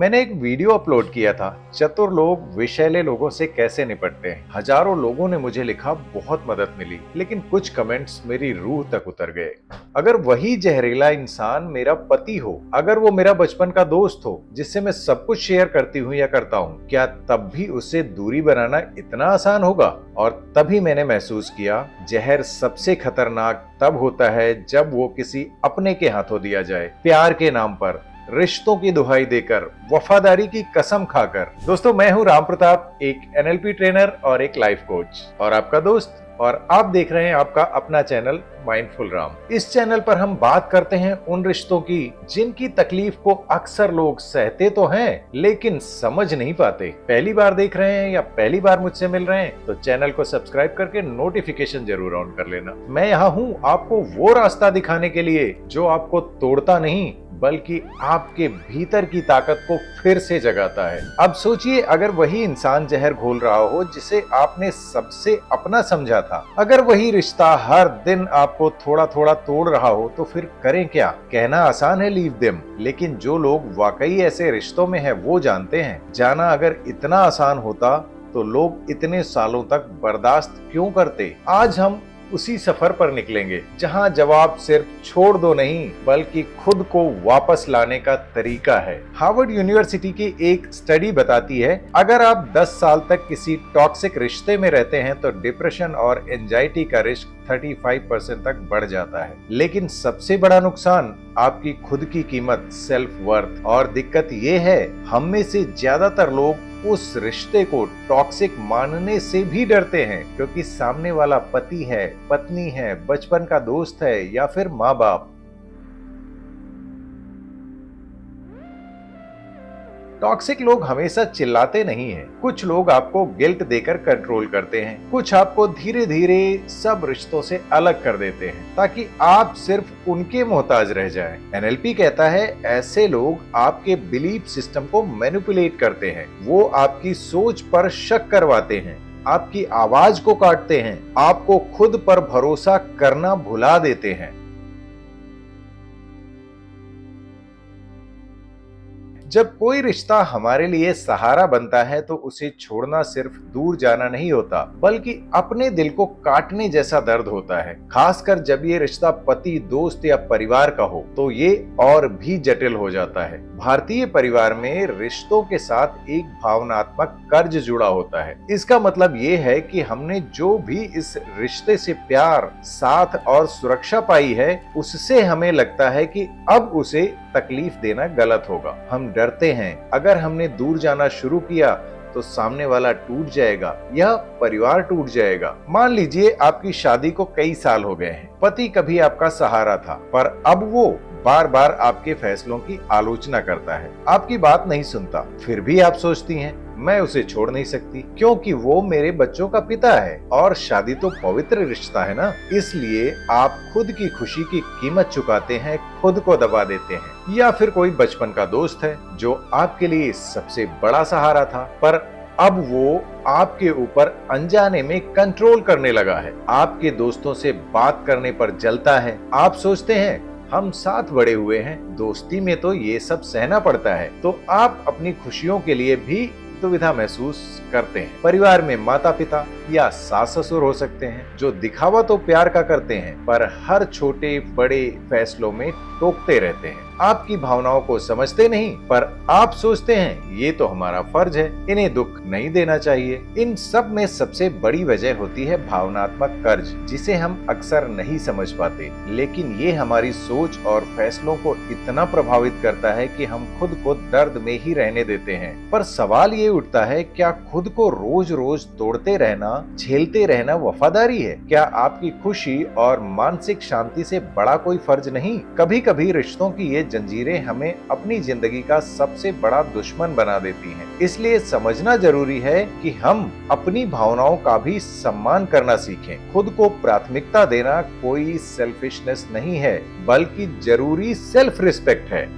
मैंने एक video upload किया था, चतुर लोग विषैले लोगों से कैसे निपटते हैं। हजारों लोगों ने मुझे लिखा, बहुत मदद मिली, लेकिन कुछ कमेंट्स मेरी रूह तक उतर गए। अगर वही जहरीला इंसान मेरा पति हो, अगर वो मेरा बचपन का दोस्त हो, जिससे मैं सब कुछ शेयर करती हूँ या करता हूँ, क्या तब भी उससे दूरी बनाना इतना आसान होगा? और तभी मैंने महसूस किया, जहर सबसे खतरनाक तब होता है जब वो किसी अपने के हाथों दिया जाए, प्यार के नाम पर, रिश्तों की दुहाई देकर, वफादारी की कसम खाकर। दोस्तों, मैं हूं राम प्रताप, एक एनएलपी ट्रेनर और एक लाइफ कोच और आपका दोस्त, और आप देख रहे हैं आपका अपना चैनल माइंडफुल राम। इस चैनल पर हम बात करते हैं उन रिश्तों की जिनकी तकलीफ को अक्सर लोग सहते तो हैं, लेकिन समझ नहीं पाते। पहली बार देख रहे हैं या पहली बार मुझसे मिल रहे हैं तो चैनल को सब्सक्राइब करके नोटिफिकेशन जरूर ऑन कर लेना। मैं यहाँ हूँ आपको वो रास्ता दिखाने के लिए जो आपको तोड़ता नहीं, बल्कि आपके भीतर की ताकत को फिर से जगाता है। अब सोचिए, अगर वही इंसान जहर घोल रहा हो जिसे आपने सबसे अपना समझा था, अगर वही रिश्ता हर दिन आपको थोड़ा थोड़ा तोड़ रहा हो, तो फिर करें क्या? कहना आसान है, लीव देम, लेकिन जो लोग वाकई ऐसे रिश्तों में हैं वो जानते हैं। जाना अगर इतना आसान होता तो लोग इतने सालों तक बर्दाश्त क्यों करते? आज हम उसी सफर पर निकलेंगे जहां जवाब सिर्फ छोड़ दो नहीं, बल्कि खुद को वापस लाने का तरीका है। हार्वर्ड यूनिवर्सिटी की एक स्टडी बताती है, अगर आप 10 साल तक किसी टॉक्सिक रिश्ते में रहते हैं तो डिप्रेशन और एंजाइटी का रिस्क 35% तक बढ़ जाता है। लेकिन सबसे बड़ा नुकसान आपकी खुद की कीमत, सेल्फ वर्थ। और दिक्कत ये है, हम में से ज्यादातर लोग उस रिश्ते को टॉक्सिक मानने से भी डरते हैं, क्योंकि सामने वाला पति है, पत्नी है, बचपन का दोस्त है या फिर माँ बाप। टॉक्सिक लोग हमेशा चिल्लाते नहीं हैं। कुछ लोग आपको गिल्ट देकर कंट्रोल करते हैं, कुछ आपको धीरे धीरे सब रिश्तों से अलग कर देते हैं ताकि आप सिर्फ उनके मोहताज रह जाएं। एनएलपी कहता है, ऐसे लोग आपके बिलीफ सिस्टम को मैनिपुलेट करते हैं। वो आपकी सोच पर शक करवाते हैं, आपकी आवाज को काटते हैं, आपको खुद पर भरोसा करना भुला देते हैं। जब कोई रिश्ता हमारे लिए सहारा बनता है तो उसे छोड़ना सिर्फ दूर जाना नहीं होता, बल्कि अपने दिल को काटने जैसा दर्द होता है। खासकर जब ये रिश्ता पति, दोस्त या परिवार का हो तो ये और भी जटिल हो जाता है। भारतीय परिवार में रिश्तों के साथ एक भावनात्मक कर्ज जुड़ा होता है। इसका मतलब ये है कि हमने जो भी इस रिश्ते से प्यार, साथ और सुरक्षा पाई है, उससे हमें लगता है कि अब उसे तकलीफ देना गलत होगा। हम डरते हैं, अगर हमने दूर जाना शुरू किया तो सामने वाला टूट जाएगा या परिवार टूट जाएगा। मान लीजिए आपकी शादी को कई साल हो गए हैं, पति कभी आपका सहारा था, पर अब वो बार बार आपके फैसलों की आलोचना करता है, आपकी बात नहीं सुनता। फिर भी आप सोचती हैं, मैं उसे छोड़ नहीं सकती क्योंकि वो मेरे बच्चों का पिता है और शादी तो पवित्र रिश्ता है ना। इसलिए आप खुद की खुशी की कीमत चुकाते हैं, खुद को दबा देते हैं। या फिर कोई बचपन का दोस्त है जो आपके लिए सबसे बड़ा सहारा था, पर अब वो आपके ऊपर अनजाने में कंट्रोल करने लगा है, आपके दोस्तों से बात करने पर जलता है। आप सोचते हैं, हम साथ बड़े हुए हैं, दोस्ती में तो ये सब सहना पड़ता है। तो आप अपनी खुशियों के लिए भी दुविधा महसूस करते हैं। परिवार में माता पिता या सास ससुर हो सकते हैं जो दिखावा तो प्यार का करते हैं, पर हर छोटे बड़े फैसलों में टोकते रहते हैं। आपकी भावनाओं को समझते नहीं, पर आप सोचते हैं ये तो हमारा फर्ज है, इन्हें दुख नहीं देना चाहिए। इन सब में सबसे बड़ी वजह होती है भावनात्मक कर्ज, जिसे हम अक्सर नहीं समझ पाते, लेकिन ये हमारी सोच और फैसलों को इतना प्रभावित करता है कि हम खुद को दर्द में ही रहने देते हैं। पर सवाल ये उठता है, क्या खुद को रोज रोज तोड़ते रहना, झेलते रहना वफादारी है? क्या आपकी खुशी और मानसिक शांति से बड़ा कोई फर्ज नहीं? कभी कभी रिश्तों की ये जंजीरें हमें अपनी जिंदगी का सबसे बड़ा दुश्मन बना देती हैं। इसलिए समझना जरूरी है कि हम अपनी भावनाओं का भी सम्मान करना सीखें। खुद को प्राथमिकता देना कोई सेल्फिशनेस नहीं है, बल्कि जरूरी सेल्फ रिस्पेक्ट है।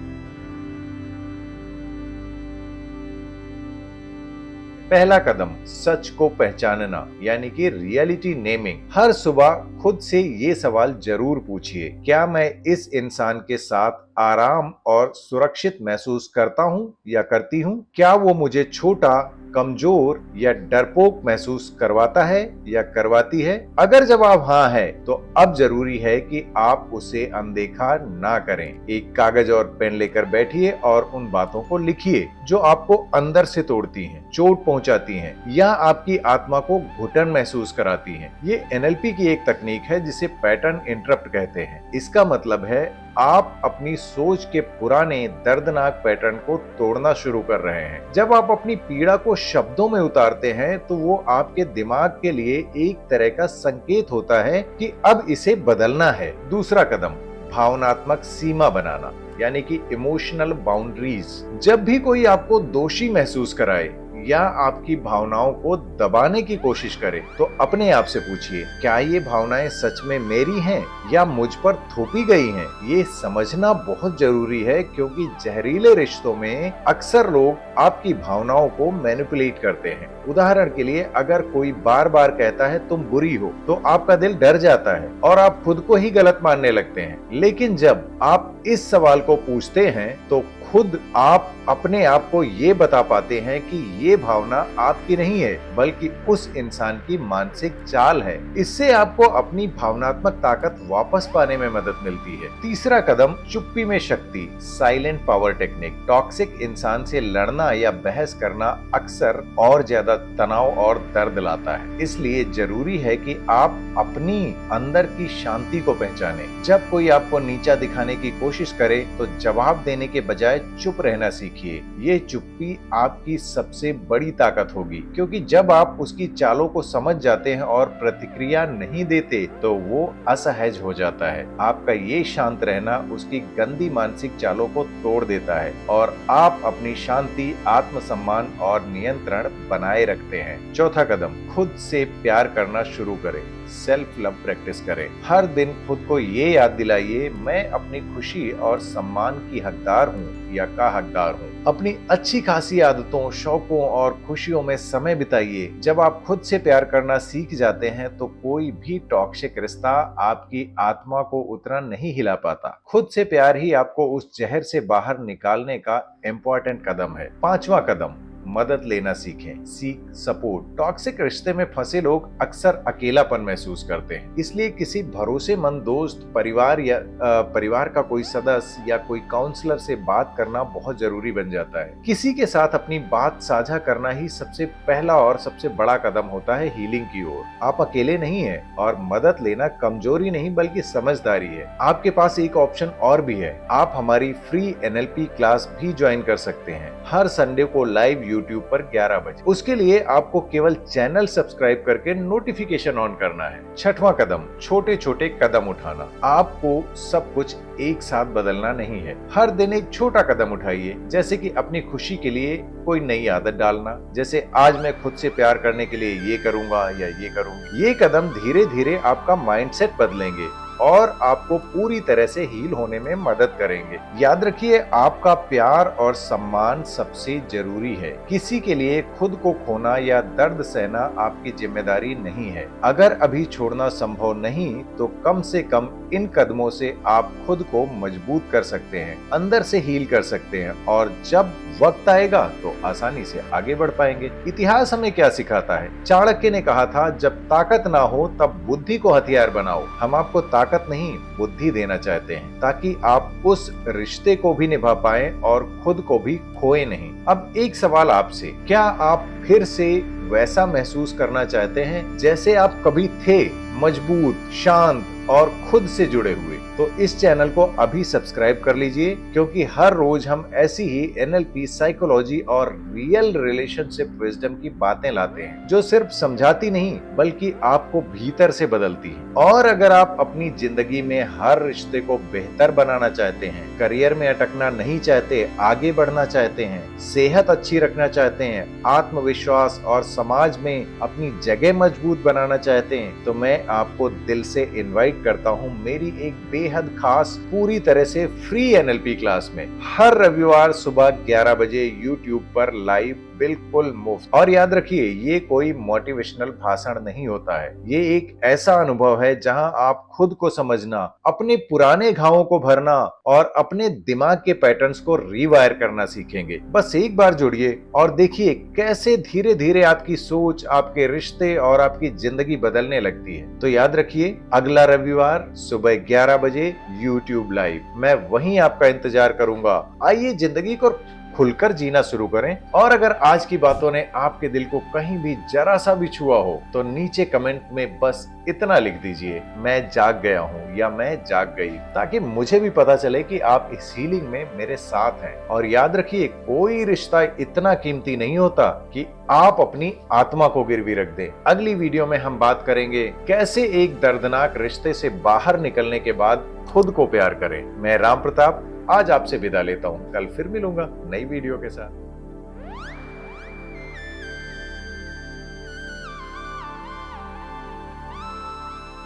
पहला कदम, सच को पहचानना, यानी कि रियलिटी नेमिंग। हर सुबह खुद से ये सवाल जरूर पूछिए, क्या मैं इस इंसान के साथ आराम और सुरक्षित महसूस करता हूं या करती हूं? क्या वो मुझे छोटा, कमजोर या डरपोक महसूस करवाता है या करवाती है? अगर जवाब हाँ है, तो अब जरूरी है कि आप उसे अनदेखा ना करें। एक कागज और पेन लेकर बैठिए और उन बातों को लिखिए जो आपको अंदर से तोड़ती हैं, चोट पहुंचाती हैं या आपकी आत्मा को घुटन महसूस कराती हैं। ये एनएलपी की एक तकनीक है जिसे पैटर्न इंटरप्ट कहते हैं। इसका मतलब है आप अपनी सोच के पुराने दर्दनाक पैटर्न को तोड़ना शुरू कर रहे हैं। जब आप अपनी पीड़ा को शब्दों में उतारते हैं तो वो आपके दिमाग के लिए एक तरह का संकेत होता है कि अब इसे बदलना है। दूसरा कदम, भावनात्मक सीमा बनाना, यानी कि इमोशनल बाउंड्रीज। जब भी कोई आपको दोषी महसूस कराए या आपकी भावनाओं को दबाने की कोशिश करे, तो अपने आप से पूछिए, क्या ये भावनाएं सच में मेरी हैं या मुझ पर थोपी गई हैं? ये समझना बहुत जरूरी है, क्योंकि जहरीले रिश्तों में अक्सर लोग आपकी भावनाओं को मैनिपुलेट करते हैं। उदाहरण के लिए, अगर कोई बार बार कहता है तुम बुरी हो, तो आपका दिल डर जाता है और आप खुद को ही गलत मानने लगते हैं। लेकिन जब आप इस सवाल को पूछते हैं, तो खुद आप अपने आप को ये बता पाते हैं कि ये भावना आपकी नहीं है, बल्कि उस इंसान की मानसिक चाल है। इससे आपको अपनी भावनात्मक ताकत वापस पाने में मदद मिलती है। तीसरा कदम, चुप्पी में शक्ति, साइलेंट पावर टेक्निक। टॉक्सिक इंसान से लड़ना या बहस करना अक्सर और ज्यादा तनाव और दर्द लाता है। इसलिए जरूरी है कि आप अपनी अंदर की शांति को पहचानें। जब कोई आपको नीचा दिखाने की कोशिश करे, तो जवाब देने के बजाय चुप रहना सीखिए। ये चुप्पी आपकी सबसे बड़ी ताकत होगी, क्योंकि जब आप उसकी चालों को समझ जाते हैं और प्रतिक्रिया नहीं देते, तो वो असहज हो जाता है। आपका ये शांत रहना उसकी गंदी मानसिक चालों को तोड़ देता है और आप अपनी शांति, आत्मसम्मान और नियंत्रण बनाए रखते हैं। चौथा कदम, खुद से प्यार करना शुरू करें। सेल्फ लव प्रैक्टिस करें। हर दिन खुद को ये याद दिलाइए, मैं अपनी खुशी और सम्मान की हकदार हूँ या का हकदार हूँ। अपनी अच्छी खासी आदतों, शौकों और खुशियों में समय बिताइए। जब आप खुद से प्यार करना सीख जाते हैं, तो कोई भी टॉक्सिक रिश्ता आपकी आत्मा को उतना नहीं हिला पाता। खुद से प्यार ही आपको उस जहर से बाहर निकालने का इम्पोर्टेंट कदम है। पांचवा कदम, मदद लेना सीखें। Seek support. टॉक्सिक रिश्ते में फंसे लोग अक्सर अकेलापन महसूस करते हैं, इसलिए किसी भरोसेमंद दोस्त, परिवार का कोई सदस्य या कोई काउंसलर से बात करना बहुत जरूरी बन जाता है। किसी के साथ अपनी बात साझा करना ही सबसे पहला और सबसे बड़ा कदम होता है हीलिंग की ओर। आप अकेले नहीं हैं और मदद लेना कमजोरी नहीं बल्कि समझदारी है। आपके पास एक ऑप्शन और भी है, आप हमारी फ्री एनएलपी क्लास भी ज्वाइन कर सकते हैं, हर संडे को लाइव यूट्यूब पर 11 बजे। उसके लिए आपको केवल चैनल सब्सक्राइब करके नोटिफिकेशन ऑन करना है। छठवां कदम, छोटे छोटे कदम उठाना। आपको सब कुछ एक साथ बदलना नहीं है, हर दिन एक छोटा कदम उठाइए। जैसे कि अपनी खुशी के लिए कोई नई आदत डालना, जैसे आज मैं खुद से प्यार करने के लिए ये करूंगा या ये करूंगी। ये कदम धीरे धीरे आपका माइंडसेट बदलेंगे और आपको पूरी तरह से हील होने में मदद करेंगे। याद रखिए, आपका प्यार और सम्मान सबसे जरूरी है। किसी के लिए खुद को खोना या दर्द सहना आपकी जिम्मेदारी नहीं है। अगर अभी छोड़ना संभव नहीं, तो कम से कम इन कदमों से आप खुद को मजबूत कर सकते हैं, अंदर से हील कर सकते हैं, और जब वक्त आएगा तो आसानी से आगे बढ़ पाएंगे। इतिहास हमें क्या सिखाता है? चाणक्य ने कहा था, जब ताकत ना हो तब बुद्धि को हथियार बनाओ। हम आपको ताकत नहीं, बुद्धि देना चाहते हैं, ताकि आप उस रिश्ते को भी निभा पाएं और खुद को भी खोए नहीं। अब एक सवाल आपसे, क्या आप फिर से वैसा महसूस करना चाहते हैं जैसे आप कभी थे, मजबूत, शांत और खुद से जुड़े हुए? तो इस चैनल को अभी सब्सक्राइब कर लीजिए, क्योंकि हर रोज हम ऐसी ही एनएलपी, साइकोलॉजी और रियल रिलेशनशिप विजडम की बातें लाते हैं, जो सिर्फ समझाती नहीं बल्कि आपको भीतर से बदलती है। और अगर आप अपनी जिंदगी में हर रिश्ते को बेहतर बनाना चाहते हैं, करियर में अटकना नहीं चाहते, आगे बढ़ना चाहते हैं, सेहत अच्छी रखना चाहते हैं, आत्मविश्वास और समाज में अपनी जगह मजबूत बनाना चाहते हैं, तो मैं आपको दिल से इनवाइट करता हूं मेरी एक बेहद खास, पूरी तरह से फ्री एनएलपी क्लास में। हर रविवार सुबह 11 बजे यूट्यूब पर लाइव बिल्कुल मुफ्त। और याद रखिए, ये कोई मोटिवेशनल भाषण नहीं होता है, ये एक ऐसा अनुभव है जहां आप खुद को समझना, अपने पुराने घावों को भरना और अपने दिमाग के पैटर्न्स को रीवायर करना सीखेंगे। बस एक बार जुड़िए और देखिए कैसे धीरे धीरे आपकी सोच, आपके रिश्ते और आपकी जिंदगी बदलने लगती है। तो याद रखिए, अगला रविवार सुबह 11 बजे YouTube लाइव, मैं वहीं आपका इंतजार करूंगा। आइए जिंदगी को खुलकर जीना शुरू करें। और अगर आज की बातों ने आपके दिल को कहीं भी जरा सा भी छुआ हो तो नीचे कमेंट में बस इतना लिख दीजिए, मैं जाग गया हूं या मैं जाग गई, ताकि मुझे भी पता चले कि आप इस हीलिंग में मेरे साथ हैं। और याद रखिए, कोई रिश्ता इतना कीमती नहीं होता कि आप अपनी आत्मा को गिरवी रख दें। अगली वीडियो में हम बात करेंगे कैसे एक दर्दनाक रिश्ते से बाहर निकलने के बाद खुद को प्यार करें। मैं राम प्रताप आज आपसे विदा लेता हूं। कल फिर मिलूंगा नई वीडियो के साथ।